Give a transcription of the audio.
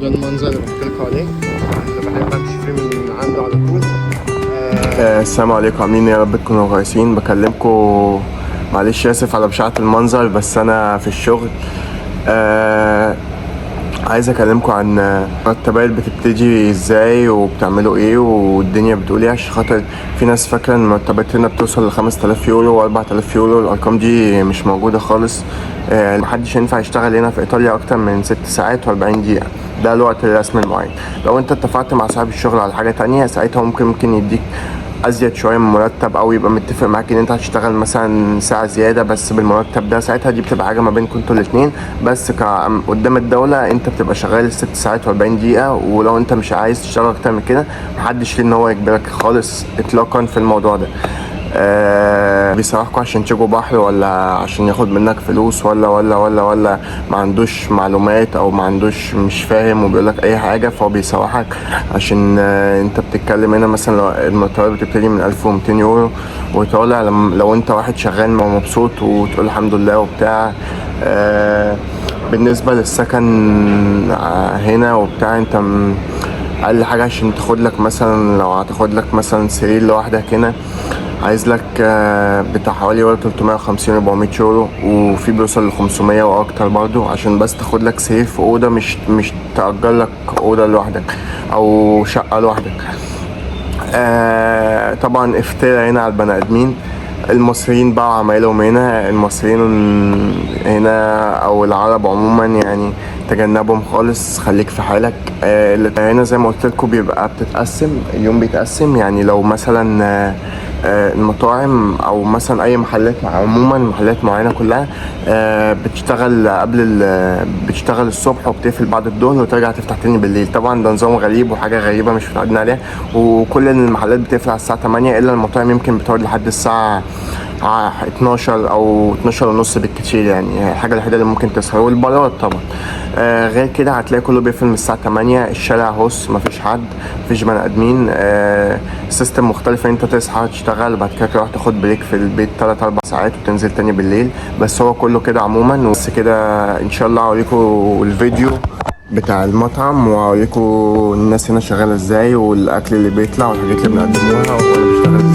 وده المنظر اللي بحكي لكم عليه اللي بحب امشي فيه من عنده على طول. السلام عليكم، عاملين ايه؟ يا رب تكونوا كويسين. بكلمكم، معلش اسف على بشاعة المنظر بس انا في الشغل. عايز اكلمكم عن المرتبات بتبتدي ازاي وبتعملوا ايه والدنيا بتقول ايه، عشان خاطر في ناس فاكره ان المرتبات هنا بتوصل ل5000 يورو و4000 يورو. الارقام دي مش موجوده خالص. محدش ينفع يشتغل هنا في ايطاليا اكتر من 6 ساعات و40 دقيقه، ده الوقت الرسمي المعين. لو انت اتفقت مع صاحب الشغل على حاجه تانية ساعتها ممكن يديك ازيد شويه من المرتب، او يبقى متفق معاك ان انت هتشتغل مثلا ساعه زياده بس بالمرتب ده. ساعتها دي بتبقى حاجه ما بينكم انتوا الاثنين بس. قدام الدوله انت بتبقى شغال 6 ساعات و40 دقيقه، ولو انت مش عايز تشتغل اكتر من كده محدش ليه ان هو يجبرك خالص اطلاقا في الموضوع ده. بيصرحكوا عشان تيجوا بحر، ولا عشان ياخد منك فلوس، ولا ما عندوش معلومات او ما عندوش، مش فاهم وبيقولك اي حاجه، فهو بيصرحك عشان انت بتتكلم هنا مثلا لو المرتبات بتبتدي من 1200 يورو وطالع. لو انت واحد شغال مبسوط وتقول الحمد لله وبتاع. بالنسبه للسكن هنا وبتاع، انت اقل حاجه عشان تاخد لك مثلا، لو هتاخد لك مثلا سرير لوحدك هنا عايز لك بتاع حوالي ولا 350 400 يورو، وفي بيوصل ل 500 واكتر برضو، عشان بس تاخد لك سرير في اوضه، مش تأجر لك اوضه لوحدك او شقه لوحدك. طبعا افتراء هنا على البني ادمين. المصريين بقى عمايلهم هنا، المصريين هنا او العرب عموما يعني تجنبهم خالص، خليك في حالك. هنا زي ما قلت لكم بيبقى بتتقسم، اليوم بيتقسم. يعني لو مثلا المطاعم او مثلا اي محلات، عموما محلات معينه كلها بتشتغل بتشتغل الصبح وبتقفل بعد الظهر وترجع تفتح تاني بالليل. طبعا ده نظام غريب وحاجه غريبه مش متعودين عليها، وكل المحلات بتقفل على الساعه 8 الا المطاعم يمكن بتقعد لحد الساعه 12 او 12 ونص بالكتير. يعني الحاجه الوحيده اللي ممكن تسهر، والبارات طبعا. غير كده هتلاقي كله بيقفل من الساعه 8. الشارع هوس، مفيش حد، مفيش بني ادمين. سيستم مختلف، انت تصحى تشتغل وبعد كده تروح تاخد بريك في البيت 3-4 ساعات وتنزل تاني بالليل. بس هو كله كده عموما. بس كده ان شاء الله هوريكم الفيديو بتاع المطعم، وهوريكم الناس هنا شغاله ازاي، والاكل اللي بيطلع والحاجات اللي بنقدموها وانا بشتغل ازاي.